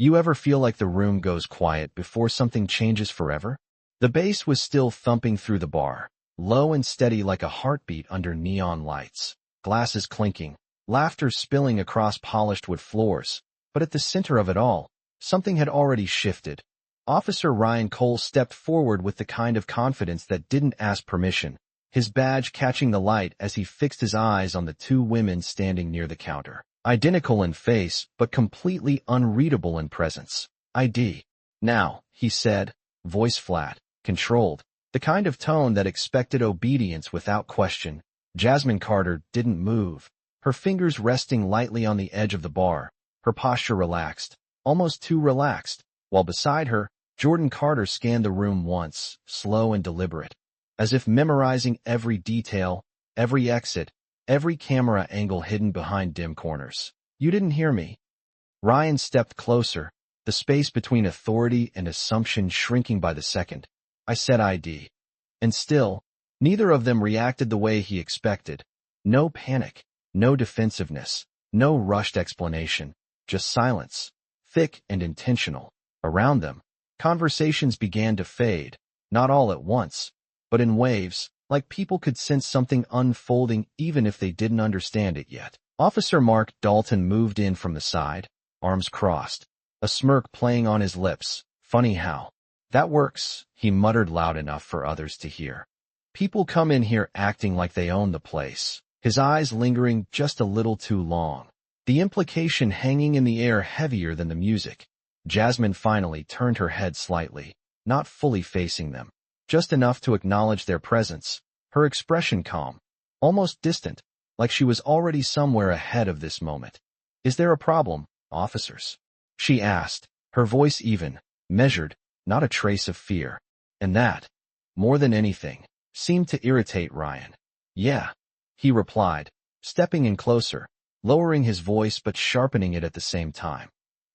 You ever feel like the room goes quiet before something changes forever? The bass was still thumping through the bar, low and steady like a heartbeat under neon lights, glasses clinking, laughter spilling across polished wood floors. But at the center of it all, something had already shifted. Officer Ryan Cole stepped forward with the kind of confidence that didn't ask permission, his badge catching the light as he fixed his eyes on the two women standing near the counter. Identical in face, but completely unreadable in presence. ID. Now, he said, voice flat, controlled, the kind of tone that expected obedience without question. Jasmine Carter didn't move, her fingers resting lightly on the edge of the bar, her posture relaxed, almost too relaxed, while beside her, Jordan Carter scanned the room once, slow and deliberate, as if memorizing every detail, every exit, every camera angle hidden behind dim corners. You didn't hear me. Ryan stepped closer, the space between authority and assumption shrinking by the second. I said ID. And still, neither of them reacted the way he expected. No panic, no defensiveness, no rushed explanation, just silence, thick and intentional. Around them, conversations began to fade, not all at once, but in waves, like people could sense something unfolding even if they didn't understand it yet. Officer Mark Dalton moved in from the side, arms crossed, a smirk playing on his lips. Funny how that works, he muttered loud enough for others to hear. People come in here acting like they own the place, his eyes lingering just a little too long, the implication hanging in the air heavier than the music. Jasmine finally turned her head slightly, not fully facing them, just enough to acknowledge their presence, her expression calm, almost distant, like she was already somewhere ahead of this moment. Is there a problem, officers? She asked, her voice even, measured, not a trace of fear. And that, more than anything, seemed to irritate Ryan. Yeah, he replied, stepping in closer, lowering his voice but sharpening it at the same time.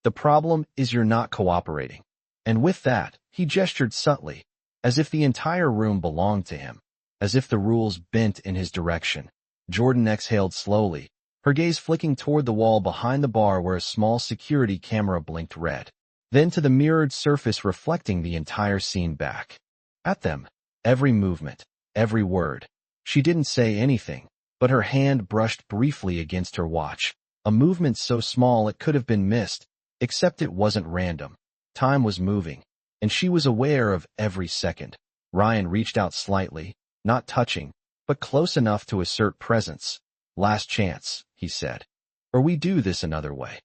The problem is you're not cooperating. And with that, he gestured subtly, as if the entire room belonged to him, as if the rules bent in his direction. Jordan exhaled slowly, her gaze flicking toward the wall behind the bar where a small security camera blinked red, then to the mirrored surface reflecting the entire scene back at them. Every movement, every word. She didn't say anything, but her hand brushed briefly against her watch, a movement so small it could have been missed, except it wasn't random. Time was moving, and she was aware of every second. Ryan reached out slightly, not touching, but close enough to assert presence. Last chance, he said. Or we do this another way.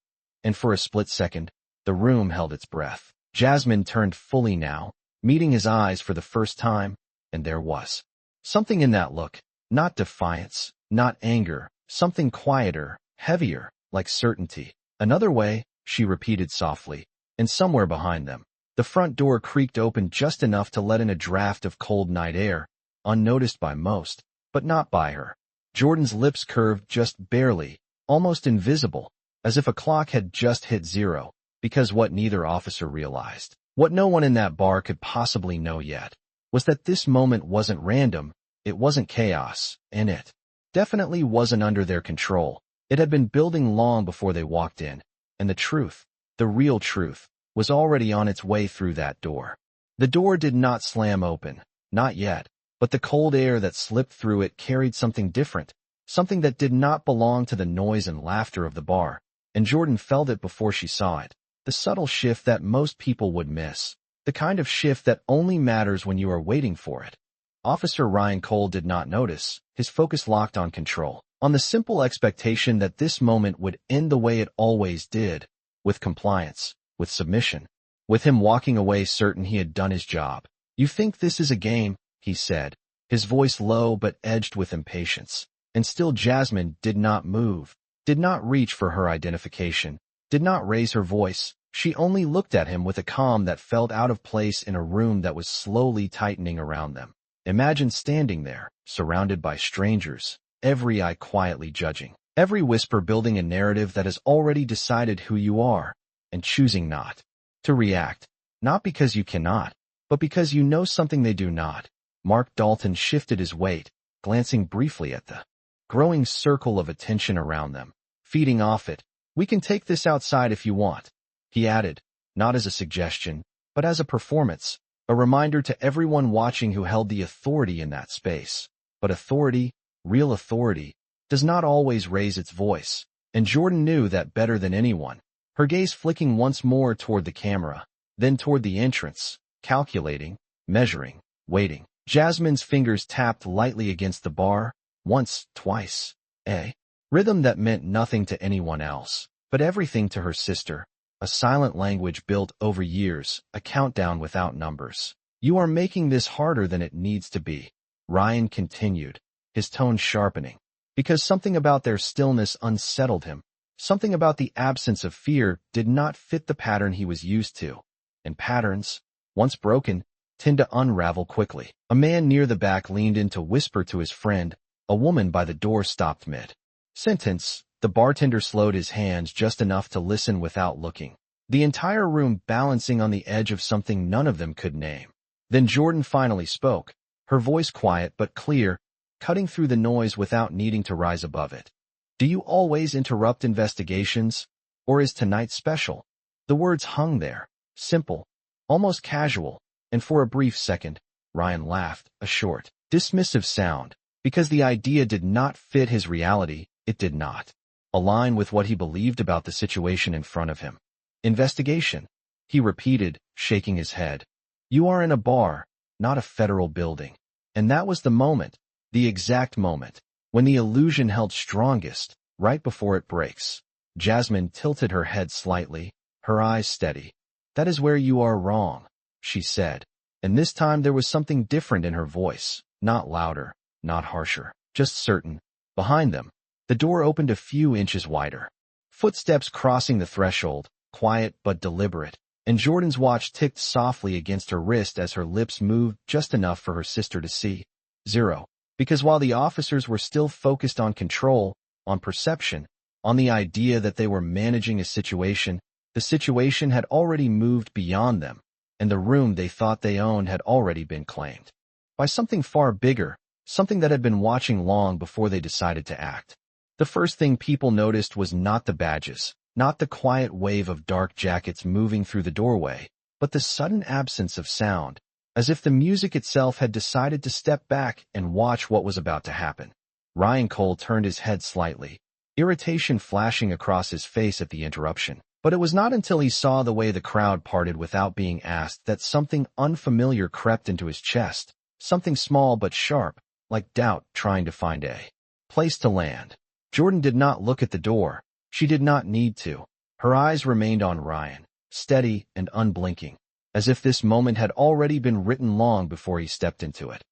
And for a split second, the room held its breath. Jasmine turned fully now, meeting his eyes for the first time, and there was something in that look, not defiance, not anger, something quieter, heavier, like certainty. Another way, she repeated softly, and somewhere behind them, the front door creaked open just enough to let in a draft of cold night air, unnoticed by most, but not by her. Jordan's lips curved just barely, almost invisible, as if a clock had just hit zero, because what neither officer realized, what no one in that bar could possibly know yet, was that this moment wasn't random, it wasn't chaos, and it definitely wasn't under their control. It had been building long before they walked in, and the truth, the real truth, was already on its way through that door. The door did not slam open, not yet, but the cold air that slipped through it carried something different, something that did not belong to the noise and laughter of the bar, and Jordan felt it before she saw it. The subtle shift that most people would miss, the kind of shift that only matters when you are waiting for it. Officer Ryan Cole did not notice, his focus locked on control, on the simple expectation that this moment would end the way it always did, with compliance, with submission, with him walking away certain he had done his job. You think this is a game, he said, his voice low but edged with impatience. And still Jasmine did not move, did not reach for her identification, did not raise her voice. She only looked at him with a calm that felt out of place in a room that was slowly tightening around them. Imagine standing there, surrounded by strangers, every eye quietly judging, every whisper building a narrative that has already decided who you are, and choosing not to react, not because you cannot, but because you know something they do not. Mark Dalton shifted his weight, glancing briefly at the growing circle of attention around them, feeding off it. We can take this outside if you want, he added, not as a suggestion, but as a performance, a reminder to everyone watching who held the authority in that space. But authority, real authority, does not always raise its voice, and Jordan knew that better than anyone. Her gaze flicking once more toward the camera, then toward the entrance, calculating, measuring, waiting. Jasmine's fingers tapped lightly against the bar, once, twice. A rhythm that meant nothing to anyone else, but everything to her sister. A silent language built over years, a countdown without numbers. You are making this harder than it needs to be, Ryan continued, his tone sharpening, because something about their stillness unsettled him. Something about the absence of fear did not fit the pattern he was used to. And patterns, once broken, tend to unravel quickly. A man near the back leaned in to whisper to his friend. A woman by the door stopped mid-sentence. The bartender slowed his hands just enough to listen without looking, the entire room balancing on the edge of something none of them could name. Then Jordan finally spoke, her voice quiet but clear, cutting through the noise without needing to rise above it. Do you always interrupt investigations, or is tonight special? The words hung there, simple, almost casual, and for a brief second, Ryan laughed, a short, dismissive sound, because the idea did not fit his reality. It did not align with what he believed about the situation in front of him. Investigation, he repeated, shaking his head. You are in a bar, not a federal building. And that was the moment, the exact moment, when the illusion held strongest, right before it breaks. Jasmine tilted her head slightly, her eyes steady. That is where you are wrong, she said. And this time there was something different in her voice, not louder, not harsher, just certain. Behind them, the door opened a few inches wider. Footsteps crossing the threshold, quiet but deliberate, and Jordan's watch ticked softly against her wrist as her lips moved just enough for her sister to see. 0. Because while the officers were still focused on control, on perception, on the idea that they were managing a situation, the situation had already moved beyond them, and the room they thought they owned had already been claimed by something far bigger, something that had been watching long before they decided to act. The first thing people noticed was not the badges, not the quiet wave of dark jackets moving through the doorway, but the sudden absence of sound, as if the music itself had decided to step back and watch what was about to happen. Ryan Cole turned his head slightly, irritation flashing across his face at the interruption. But it was not until he saw the way the crowd parted without being asked that something unfamiliar crept into his chest, something small but sharp, like doubt trying to find a place to land. Jordan did not look at the door. She did not need to. Her eyes remained on Ryan, steady and unblinking, as if this moment had already been written long before he stepped into it.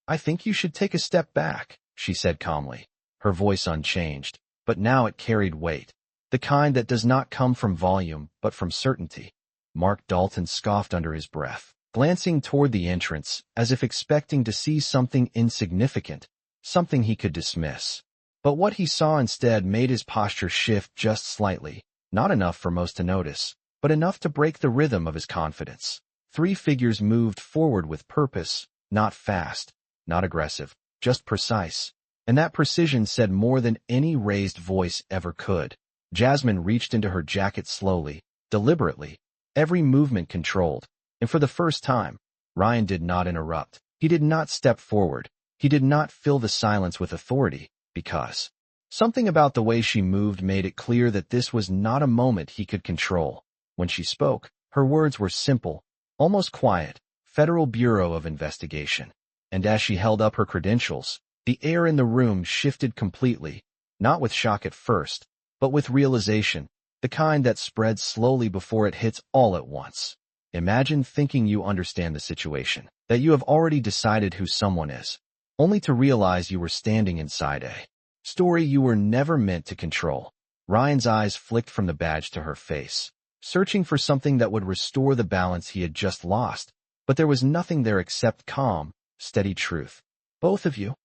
I think you should take a step back, she said calmly, her voice unchanged, but now it carried weight, the kind that does not come from volume but from certainty. Mark Dalton scoffed under his breath, glancing toward the entrance as if expecting to see something insignificant, something he could dismiss. But what he saw instead made his posture shift just slightly, not enough for most to notice, but enough to break the rhythm of his confidence. 3 figures moved forward with purpose, not fast, not aggressive, just precise. And that precision said more than any raised voice ever could. Jasmine reached into her jacket slowly, deliberately, every movement controlled. And for the first time, Ryan did not interrupt. He did not step forward. He did not fill the silence with authority, because something about the way she moved made it clear that this was not a moment he could control. When she spoke, her words were simple, almost quiet, Federal Bureau of Investigation. And as she held up her credentials, the air in the room shifted completely, not with shock at first, but with realization, the kind that spreads slowly before it hits all at once. Imagine thinking you understand the situation, that you have already decided who someone is, only to realize you were standing inside a story you were never meant to control. Ryan's eyes flicked from the badge to her face, searching for something that would restore the balance he had just lost, but there was nothing there except calm, steady truth. Both of you?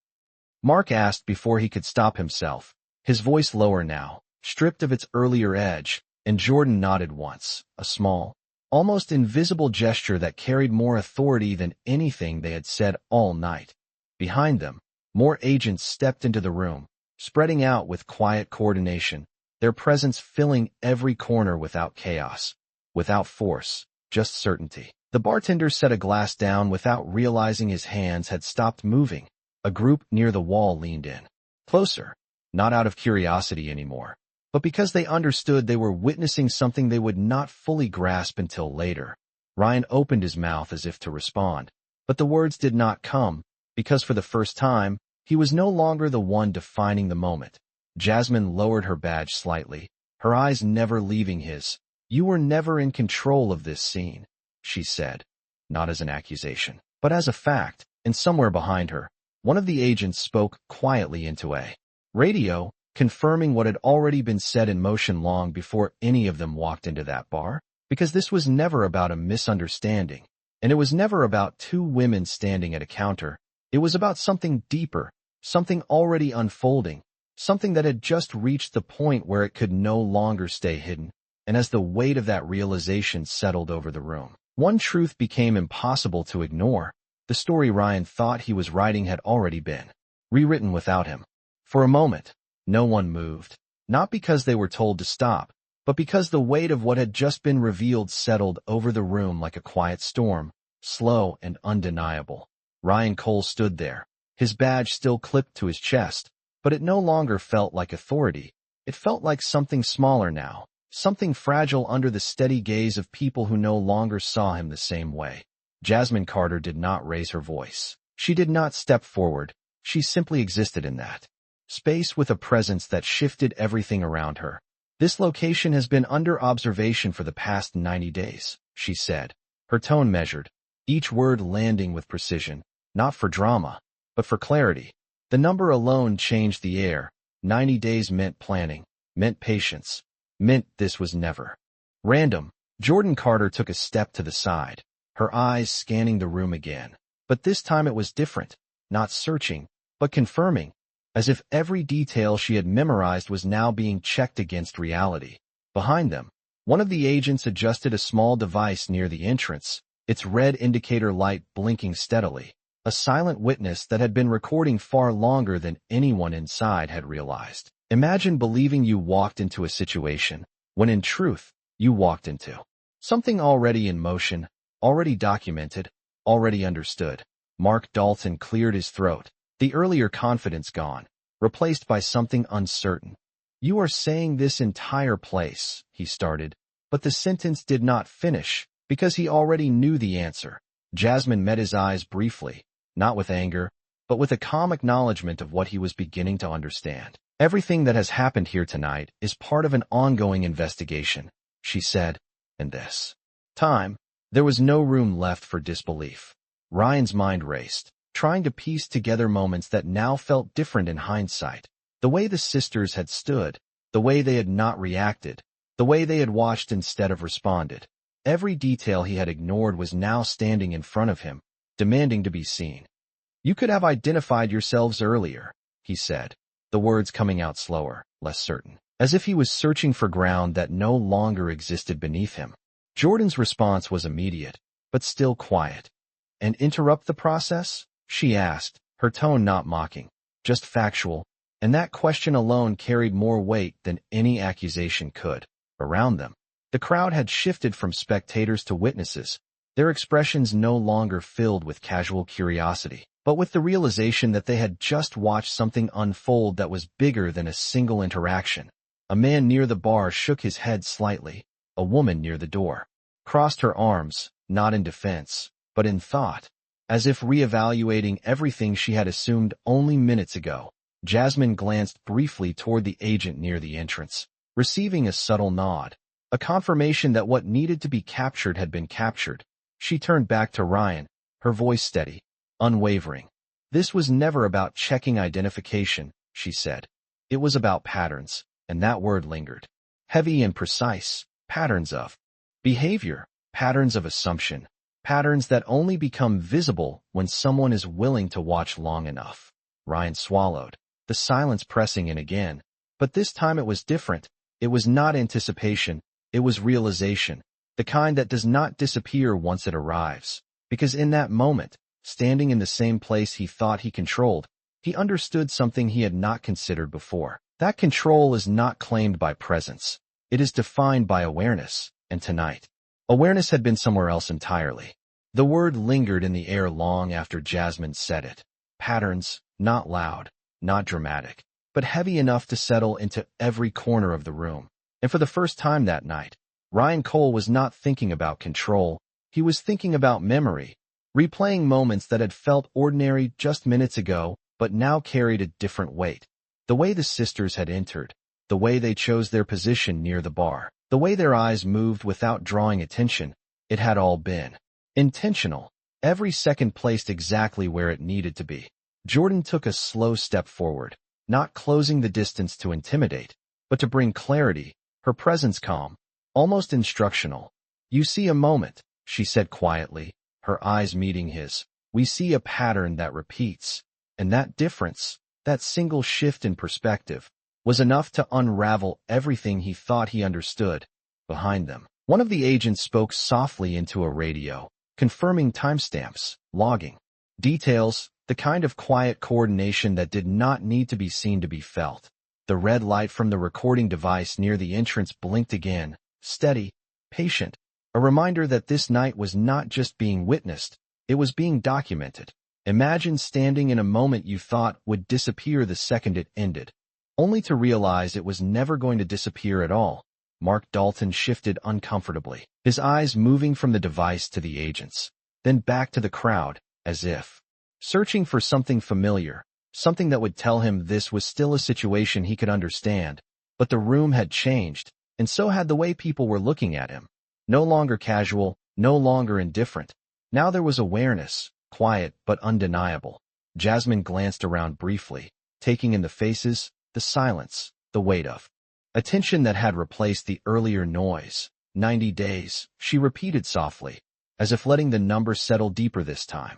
Mark asked before he could stop himself, his voice lower now, stripped of its earlier edge, and Jordan nodded once, a small, almost invisible gesture that carried more authority than anything they had said all night. Behind them, more agents stepped into the room, spreading out with quiet coordination, their presence filling every corner without chaos. without force, just certainty. The bartender set a glass down without realizing his hands had stopped moving. A group near the wall leaned in. Closer, not out of curiosity anymore, but because they understood they were witnessing something they would not fully grasp until later. Ryan opened his mouth as if to respond, but the words did not come, because for the first time, he was no longer the one defining the moment. Jasmine lowered her badge slightly, her eyes never leaving his. "You were never in control of this scene," she said, not as an accusation, but as a fact, and somewhere behind her, one of the agents spoke quietly into a radio, confirming what had already been set in motion long before any of them walked into that bar, because this was never about a misunderstanding, and it was never about two women standing at a counter. It was about something deeper, something already unfolding, something that had just reached the point where it could no longer stay hidden. And as the weight of that realization settled over the room, one truth became impossible to ignore. The story Ryan thought he was writing had already been rewritten without him. For a moment, no one moved, not because they were told to stop, but because the weight of what had just been revealed settled over the room like a quiet storm, slow and undeniable. Ryan Cole stood there, his badge still clipped to his chest, but it no longer felt like authority. It felt like something smaller now, something fragile under the steady gaze of people who no longer saw him the same way. Jasmine Carter did not raise her voice. She did not step forward. She simply existed in that space with a presence that shifted everything around her. "This location has been under observation for the past 90 days, she said, her tone measured, each word landing with precision, not for drama, but for clarity. The number alone changed the air. 90 days meant planning, meant patience, meant this was never random. Jordan Carter took a step to the side, her eyes scanning the room again. But this time it was different, not searching, but confirming, as if every detail she had memorized was now being checked against reality. Behind them, one of the agents adjusted a small device near the entrance, its red indicator light blinking steadily, a silent witness that had been recording far longer than anyone inside had realized. Imagine believing you walked into a situation, when in truth, you walked into something already in motion, already documented, already understood. Mark Dalton cleared his throat, the earlier confidence gone, replaced by something uncertain. "You are saying this entire place," he started, but the sentence did not finish, because he already knew the answer. Jasmine met his eyes briefly, not with anger, but with a calm acknowledgement of what he was beginning to understand. "Everything that has happened here tonight is part of an ongoing investigation," she said, and this time, there was no room left for disbelief. Ryan's mind raced, trying to piece together moments that now felt different in hindsight. The way the sisters had stood, the way they had not reacted, the way they had watched instead of responded. Every detail he had ignored was now standing in front of him, demanding to be seen. "You could have identified yourselves earlier," he said, the words coming out slower, less certain, as if he was searching for ground that no longer existed beneath him. Jordan's response was immediate, but still quiet. "And interrupt the process?" she asked, her tone not mocking, just factual, and that question alone carried more weight than any accusation could. Around them, the crowd had shifted from spectators to witnesses, their expressions no longer filled with casual curiosity, but with the realization that they had just watched something unfold that was bigger than a single interaction. A man near the bar shook his head slightly. A woman near the door crossed her arms, not in defense, but in thought, as if reevaluating everything she had assumed only minutes ago. Jasmine glanced briefly toward the agent near the entrance, receiving a subtle nod, a confirmation that what needed to be captured had been captured. She turned back to Ryan, her voice steady, unwavering. "This was never about checking identification," she said. "It was about patterns," and that word lingered. Heavy and precise, patterns of behavior, patterns of assumption, patterns that only become visible when someone is willing to watch long enough. Ryan swallowed, the silence pressing in again, but this time it was different. It was not anticipation, it was realization, the kind that does not disappear once it arrives, because in that moment, standing in the same place he thought he controlled, he understood something he had not considered before. That control is not claimed by presence. It is defined by awareness, and tonight, Awareness had been somewhere else entirely. The word lingered in the air long after Jasmine said it. Patterns, not loud, not dramatic, but heavy enough to settle into every corner of the room. And for the first time that night, Ryan Cole was not thinking about control, he was thinking about memory, replaying moments that had felt ordinary just minutes ago, but now carried a different weight. The way the sisters had entered, the way they chose their position near the bar, the way their eyes moved without drawing attention, it had all been intentional, every second placed exactly where it needed to be. Jordan took a slow step forward, not closing the distance to intimidate, but to bring clarity, her presence calm, almost instructional. "You see a moment," she said quietly, her eyes meeting his. "We see a pattern that repeats." And that difference, that single shift in perspective, was enough to unravel everything he thought he understood. Behind them, one of the agents spoke softly into a radio, confirming timestamps, logging details, the kind of quiet coordination that did not need to be seen to be felt. The red light from the recording device near the entrance blinked again, steady, patient, a reminder that this night was not just being witnessed, it was being documented. Imagine standing in a moment you thought would disappear the second it ended, only to realize it was never going to disappear at all. Mark Dalton shifted uncomfortably, his eyes moving from the device to the agents, then back to the crowd, as if searching for something familiar, something that would tell him this was still a situation he could understand. But the room had changed, and so had the way people were looking at him. No longer casual, no longer indifferent. Now there was awareness, quiet but undeniable. Jasmine glanced around briefly, taking in the faces, the silence, the weight of attention that had replaced the earlier noise. 90 days, she repeated softly, as if letting the number settle deeper this time.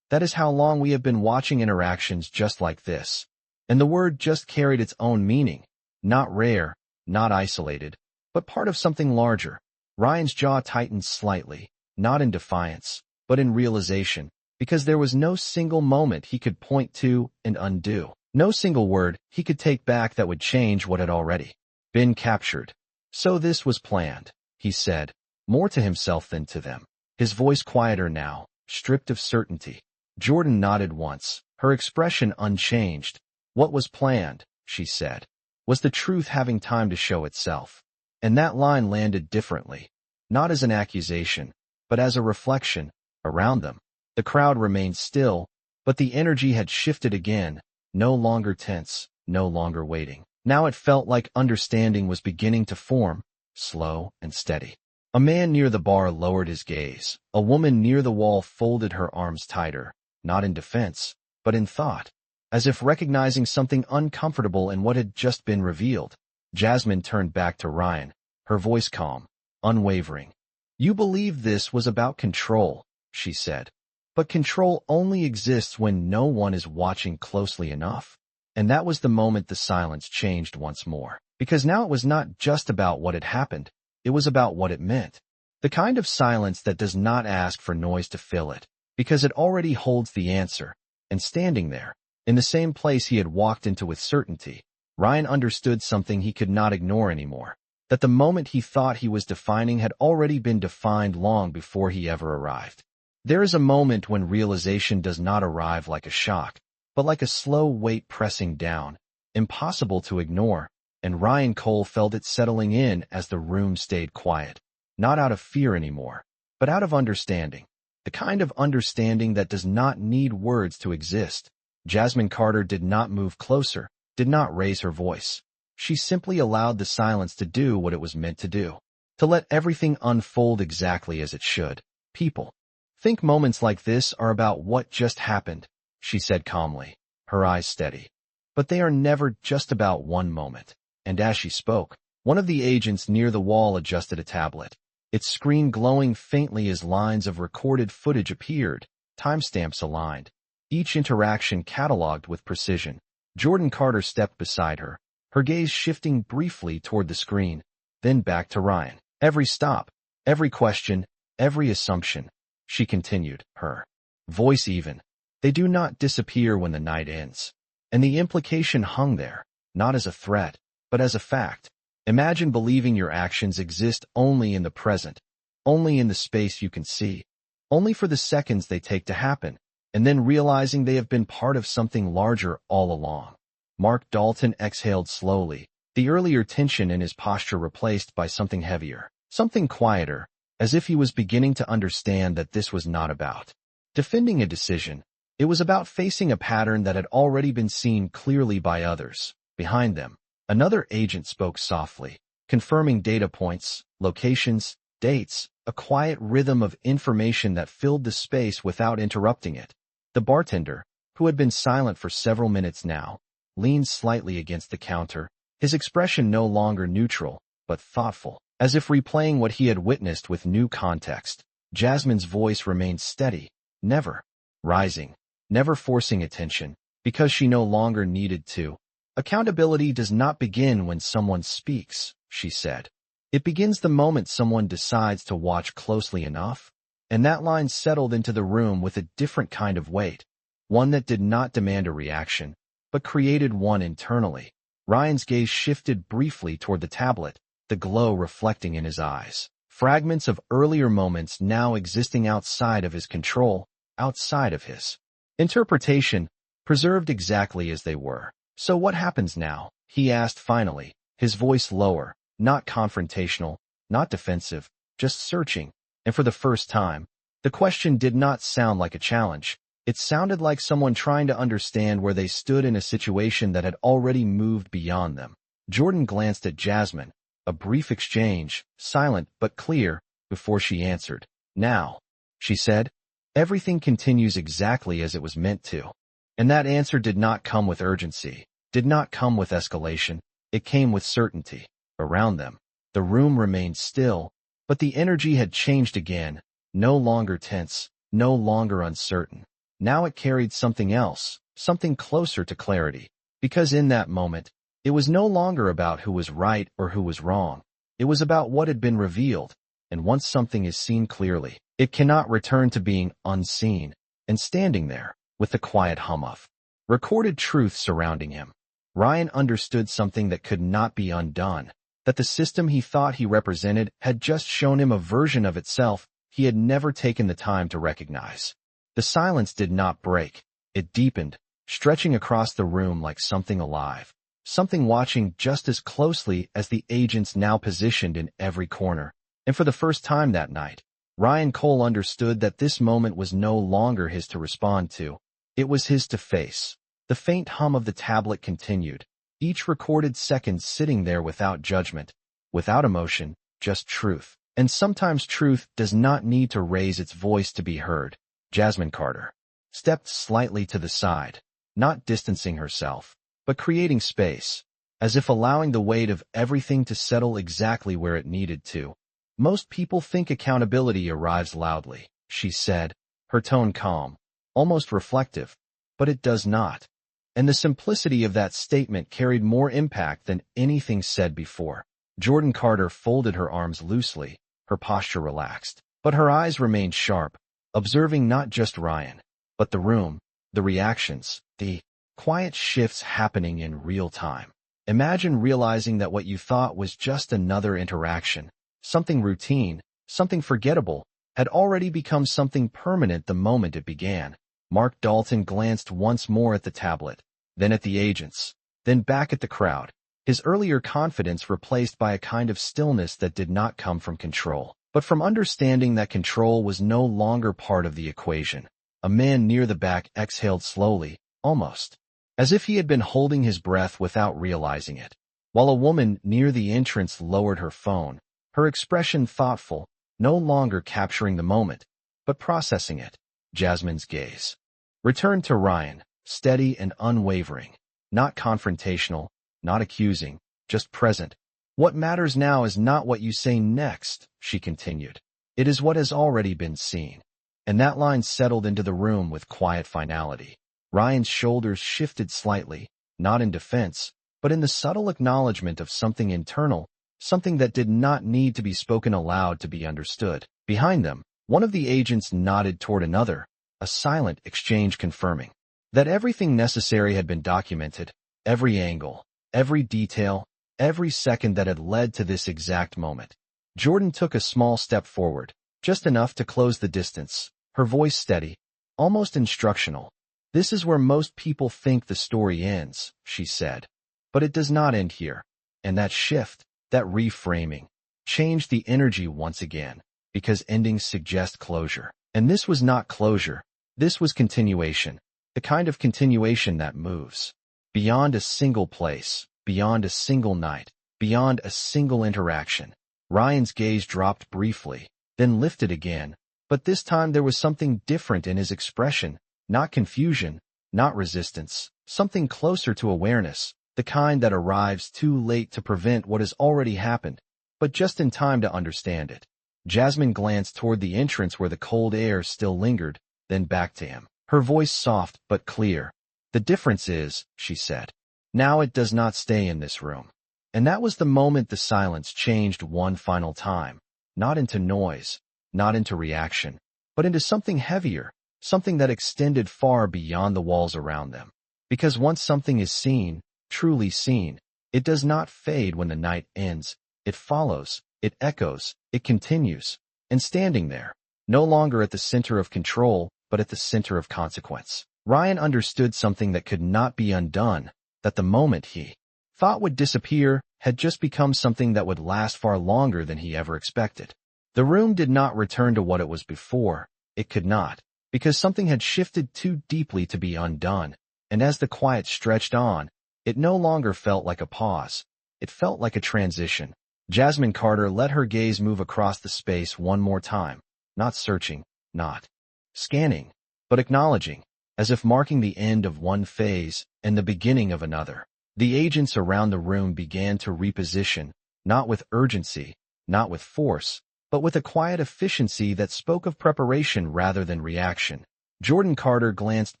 That is how long we have been watching interactions just like this. And the word just carried its own meaning. Not rare, not isolated, but part of something larger. Ryan's jaw tightened slightly, not in defiance, but in realization, because there was no single moment he could point to and undo. No single word he could take back that would change what had already been captured. "So this was planned," he said, more to himself than to them, his voice quieter now, stripped of certainty. Jordan nodded once, her expression unchanged. "What was planned," she said, "was the truth having time to show itself." And that line landed differently, not as an accusation, but as a reflection. Around them, the crowd remained still, but the energy had shifted again, no longer tense, no longer waiting. Now it felt like understanding was beginning to form, slow and steady. A man near the bar lowered his gaze. A woman near the wall folded her arms tighter, not in defense, but in thought, as if recognizing something uncomfortable in what had just been revealed. Jasmine turned back to Ryan, her voice calm, unwavering. "You believe this was about control," she said. "But control only exists when no one is watching closely enough." And that was the moment the silence changed once more, because now it was not just about what had happened, it was about what it meant. The kind of silence that does not ask for noise to fill it, because it already holds the answer. And standing there, in the same place he had walked into with certainty, Ryan understood something he could not ignore anymore, that the moment he thought he was defining had already been defined long before he ever arrived. There is a moment when realization does not arrive like a shock, but like a slow weight pressing down, impossible to ignore, and Ryan Cole felt it settling in as the room stayed quiet, not out of fear anymore, but out of understanding, the kind of understanding that does not need words to exist. Jasmine Carter did not move closer, did not raise her voice. She simply allowed the silence to do what it was meant to do, to let everything unfold exactly as it should. "People think moments like this are about what just happened," she said calmly, her eyes steady. "But they are never just about one moment." And as she spoke, one of the agents near the wall adjusted a tablet, its screen glowing faintly as lines of recorded footage appeared, timestamps aligned, each interaction catalogued with precision. Jordan Carter stepped beside her, her gaze shifting briefly toward the screen, then back to Ryan. "Every stop, every question, every assumption," she continued, her voice even. "They do not disappear when the night ends." And the implication hung there, not as a threat, but as a fact. Imagine believing your actions exist only in the present. only in the space you can see, only for the seconds they take to happen, and then realizing they have been part of something larger all along. Mark Dalton exhaled slowly, the earlier tension in his posture replaced by something heavier, something quieter, as if he was beginning to understand that this was not about defending a decision. It was about facing a pattern that had already been seen clearly by others. Behind them, another agent spoke softly, confirming data points, locations, dates, a quiet rhythm of information that filled the space without interrupting it. The bartender, who had been silent for several minutes now, leaned slightly against the counter, his expression no longer neutral, but thoughtful, as if replaying what he had witnessed with new context. Jasmine's voice remained steady, never rising, never forcing attention, because she no longer needed to. Accountability does not begin when someone speaks, she said. It begins the moment someone decides to watch closely enough. And that line settled into the room with a different kind of weight, one that did not demand a reaction, but created one internally. Ryan's gaze shifted briefly toward the tablet, the glow reflecting in his eyes. Fragments of earlier moments now existing outside of his control, outside of his interpretation, preserved exactly as they were. So what happens now? He asked finally, his voice lower, not confrontational, not defensive, just searching. And for the first time, the question did not sound like a challenge. It sounded like someone trying to understand where they stood in a situation that had already moved beyond them. Jordan glanced at Jasmine, a brief exchange, silent but clear, before she answered. Now, she said, everything continues exactly as it was meant to. And that answer did not come with urgency, did not come with escalation. It came with certainty. Around them, the room remained still, but the energy had changed again, no longer tense, no longer uncertain. Now it carried something else, something closer to clarity, because in that moment, it was no longer about who was right or who was wrong. It was about what had been revealed, and once something is seen clearly, it cannot return to being unseen. And standing there, with the quiet hum of recorded truth surrounding him, Ryan understood something that could not be undone. That the system he thought he represented had just shown him a version of itself he had never taken the time to recognize. The silence did not break. It deepened, stretching across the room like something alive, something watching just as closely as the agents now positioned in every corner. And for the first time that night, Ryan Cole understood that this moment was no longer his to respond to. It was his to face. The faint hum of the tablet continued, each recorded second sitting there without judgment, without emotion, just truth. And sometimes truth does not need to raise its voice to be heard. Jasmine Carter stepped slightly to the side, not distancing herself, but creating space, as if allowing the weight of everything to settle exactly where it needed to. Most people think accountability arrives loudly, she said, her tone calm, almost reflective, but it does not. And the simplicity of that statement carried more impact than anything said before. Jordan Carter folded her arms loosely, her posture relaxed, but her eyes remained sharp, observing not just Ryan, but the room, the reactions, the quiet shifts happening in real time. Imagine realizing that what you thought was just another interaction, something routine, something forgettable, had already become something permanent the moment it began. Mark Dalton glanced once more at the tablet, then at the agents, then back at the crowd, his earlier confidence replaced by a kind of stillness that did not come from control, but from understanding that control was no longer part of the equation. A man near the back exhaled slowly, almost as if he had been holding his breath without realizing it, while a woman near the entrance lowered her phone, her expression thoughtful, no longer capturing the moment, but processing it. Jasmine's gaze returned to Ryan, steady and unwavering, not confrontational, not accusing, just present. What matters now is not what you say next, she continued. It is what has already been seen. And that line settled into the room with quiet finality. Ryan's shoulders shifted slightly, not in defense, but in the subtle acknowledgement of something internal, something that did not need to be spoken aloud to be understood. Behind them, one of the agents nodded toward another, a silent exchange confirming that everything necessary had been documented, every angle, every detail, every second that had led to this exact moment. Jordan took a small step forward, just enough to close the distance, her voice steady, almost instructional. "This is where most people think the story ends," she said. "But it does not end here." And that shift, that reframing, changed the energy once again, because endings suggest closure. And this was not closure. This was continuation, the kind of continuation that moves beyond a single place, beyond a single night, beyond a single interaction. Ryan's gaze dropped briefly, then lifted again, but this time there was something different in his expression, not confusion, not resistance, something closer to awareness, the kind that arrives too late to prevent what has already happened, but just in time to understand it. Jasmine glanced toward the entrance where the cold air still lingered, then back to him. Her voice soft but clear. "The difference is," she said, "now it does not stay in this room." And that was the moment the silence changed one final time, not into noise, not into reaction, but into something heavier, something that extended far beyond the walls around them. Because once something is seen, truly seen, it does not fade when the night ends. It follows, it echoes, it continues. And standing there, no longer at the center of control, but at the center of consequence, Ryan understood something that could not be undone, that the moment he thought would disappear had just become something that would last far longer than he ever expected. The room did not return to what it was before. It could not, because something had shifted too deeply to be undone, and as the quiet stretched on, it no longer felt like a pause. It felt like a transition. Jasmine Carter let her gaze move across the space one more time, not searching, not scanning, but acknowledging, as if marking the end of one phase and the beginning of another. The agents around the room began to reposition, not with urgency, not with force, but with a quiet efficiency that spoke of preparation rather than reaction. Jordan Carter glanced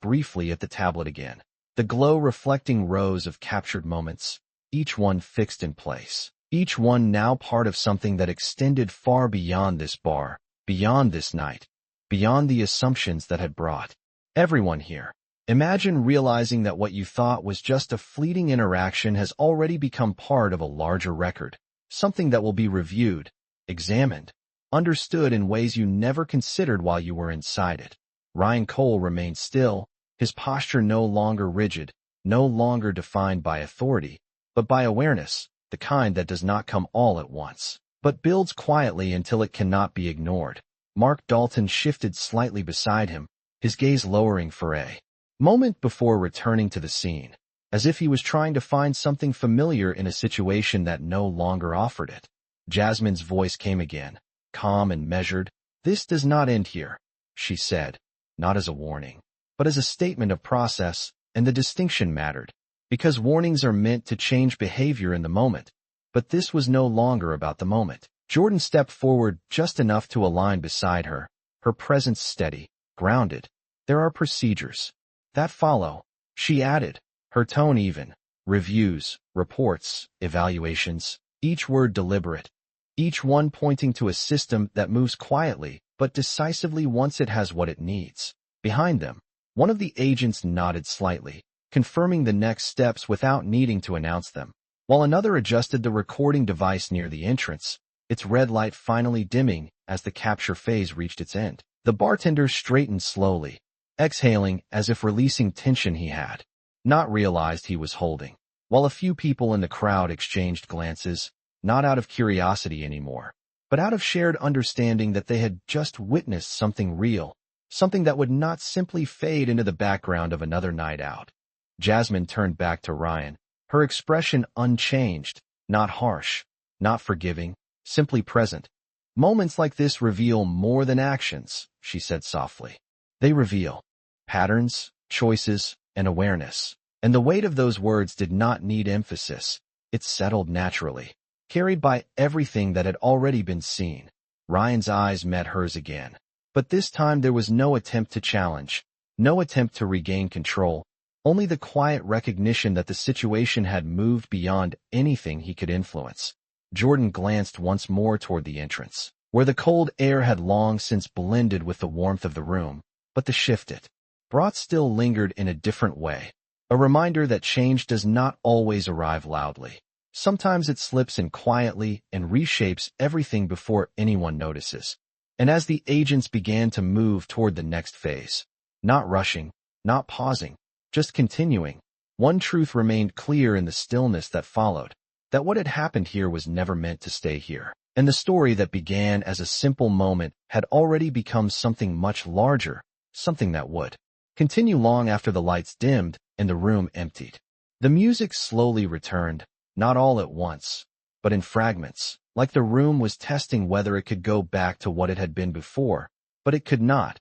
briefly at the tablet again, the glow reflecting rows of captured moments, each one fixed in place, each one now part of something that extended far beyond this bar, beyond this night, beyond the assumptions that had brought everyone here. Imagine realizing that what you thought was just a fleeting interaction has already become part of a larger record, something that will be reviewed, examined, understood in ways you never considered while you were inside it. Ryan Cole remained still, his posture no longer rigid, no longer defined by authority, but by awareness, the kind that does not come all at once, but builds quietly until it cannot be ignored. Mark Dalton shifted slightly beside him, his gaze lowering for a moment before returning to the scene, as if he was trying to find something familiar in a situation that no longer offered it. Jasmine's voice came again, calm and measured. "This does not end here," she said, not as a warning, but as a statement of process, and the distinction mattered, because warnings are meant to change behavior in the moment. But this was no longer about the moment. Jordan stepped forward just enough to align beside her, her presence steady, grounded. "There are procedures that follow," she added, her tone even. "Reviews, reports, evaluations, each word deliberate, each one pointing to a system that moves quietly but decisively once it has what it needs." Behind them, one of the agents nodded slightly, confirming the next steps without needing to announce them, while another adjusted the recording device near the entrance, its red light finally dimming as the capture phase reached its end. The bartender straightened slowly, exhaling as if releasing tension he had not realized he was holding, while a few people in the crowd exchanged glances, not out of curiosity anymore, but out of shared understanding that they had just witnessed something real, something that would not simply fade into the background of another night out. Jasmine turned back to Ryan, her expression unchanged, not harsh, not forgiving, simply present. "Moments like this reveal more than actions," she said softly. "They reveal patterns, choices, and awareness." And the weight of those words did not need emphasis. It settled naturally, carried by everything that had already been seen. Ryan's eyes met hers again. But this time there was no attempt to challenge, no attempt to regain control, only the quiet recognition that the situation had moved beyond anything he could influence. Jordan glanced once more toward the entrance, where the cold air had long since blended with the warmth of the room, but the shift it brought still lingered in a different way, a reminder that change does not always arrive loudly. Sometimes it slips in quietly and reshapes everything before anyone notices. And as the agents began to move toward the next phase, not rushing, not pausing, just continuing, one truth remained clear in the stillness that followed, that what had happened here was never meant to stay here. And the story that began as a simple moment had already become something much larger, something that would continue long after the lights dimmed and the room emptied. The music slowly returned, not all at once, but in fragments, like the room was testing whether it could go back to what it had been before, but it could not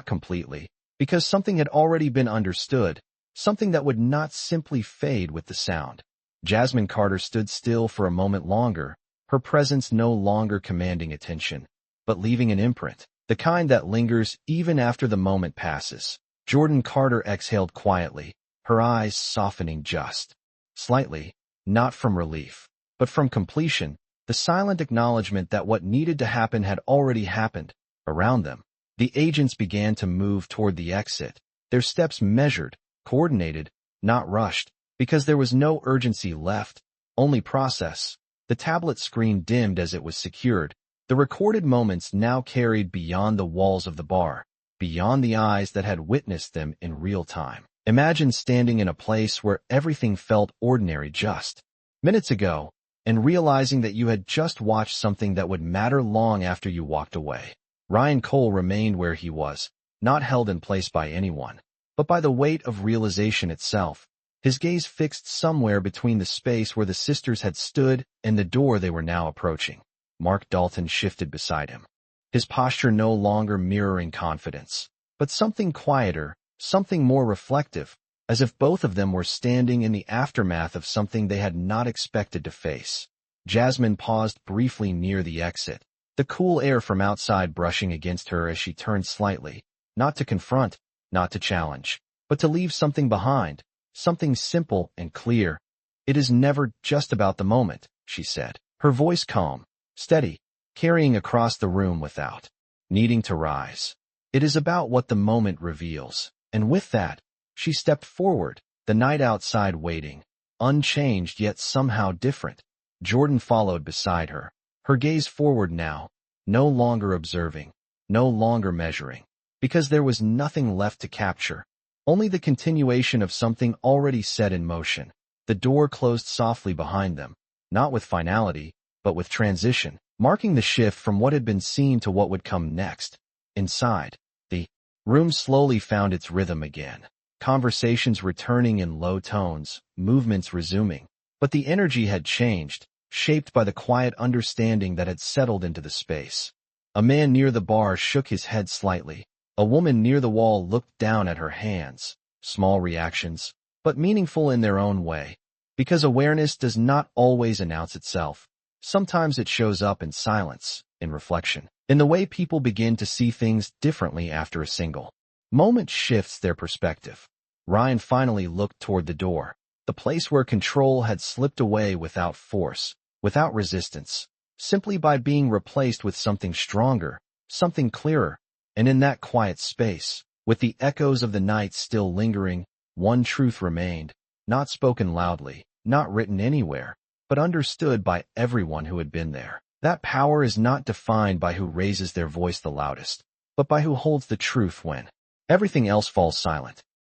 completely, because something had already been understood, something that would not simply fade with the sound. Jasmine Carter stood still for a moment longer, her presence no longer commanding attention, but leaving an imprint, the kind that lingers even after the moment passes. Jordan Carter exhaled quietly, her eyes softening just slightly, not from relief, but from completion, the silent acknowledgement that what needed to happen had already happened. Around them, the agents began to move toward the exit, their steps measured, coordinated, not rushed, because there was no urgency left, only process. The tablet screen dimmed as it was secured, the recorded moments now carried beyond the walls of the bar, beyond the eyes that had witnessed them in real time. Imagine standing in a place where everything felt ordinary just minutes ago, and realizing that you had just watched something that would matter long after you walked away. Ryan Cole remained where he was, not held in place by anyone, but by the weight of realization itself, his gaze fixed somewhere between the space where the sisters had stood and the door they were now approaching. Mark Dalton shifted beside him, his posture no longer mirroring confidence, but something quieter, something more reflective, as if both of them were standing in the aftermath of something they had not expected to face. Jasmine paused briefly near the exit, the cool air from outside brushing against her as she turned slightly, not to confront, not to challenge, but to leave something behind, something simple and clear. "It is never just about the moment," she said, her voice calm, steady, carrying across the room without needing to rise. "It is about what the moment reveals." And with that, she stepped forward, the night outside waiting, unchanged yet somehow different. Jordan followed beside her, her gaze forward now, no longer observing, no longer measuring, because there was nothing left to capture, only the continuation of something already set in motion. The door closed softly behind them, not with finality, but with transition, marking the shift from what had been seen to what would come next. Inside, the room slowly found its rhythm again, conversations returning in low tones, movements resuming. But the energy had changed, shaped by the quiet understanding that had settled into the space. A man near the bar shook his head slightly. A woman near the wall looked down at her hands. Small reactions, but meaningful in their own way. Because awareness does not always announce itself. Sometimes it shows up in silence, in reflection, in the way people begin to see things differently after a single moment shifts their perspective. Ryan finally looked toward the door, the place where control had slipped away without force, without resistance, simply by being replaced with something stronger, something clearer. And in that quiet space, with the echoes of the night still lingering, one truth remained, not spoken loudly, not written anywhere, but understood by everyone who had been there. That power is not defined by who raises their voice the loudest, but by who holds the truth when everything else falls silent.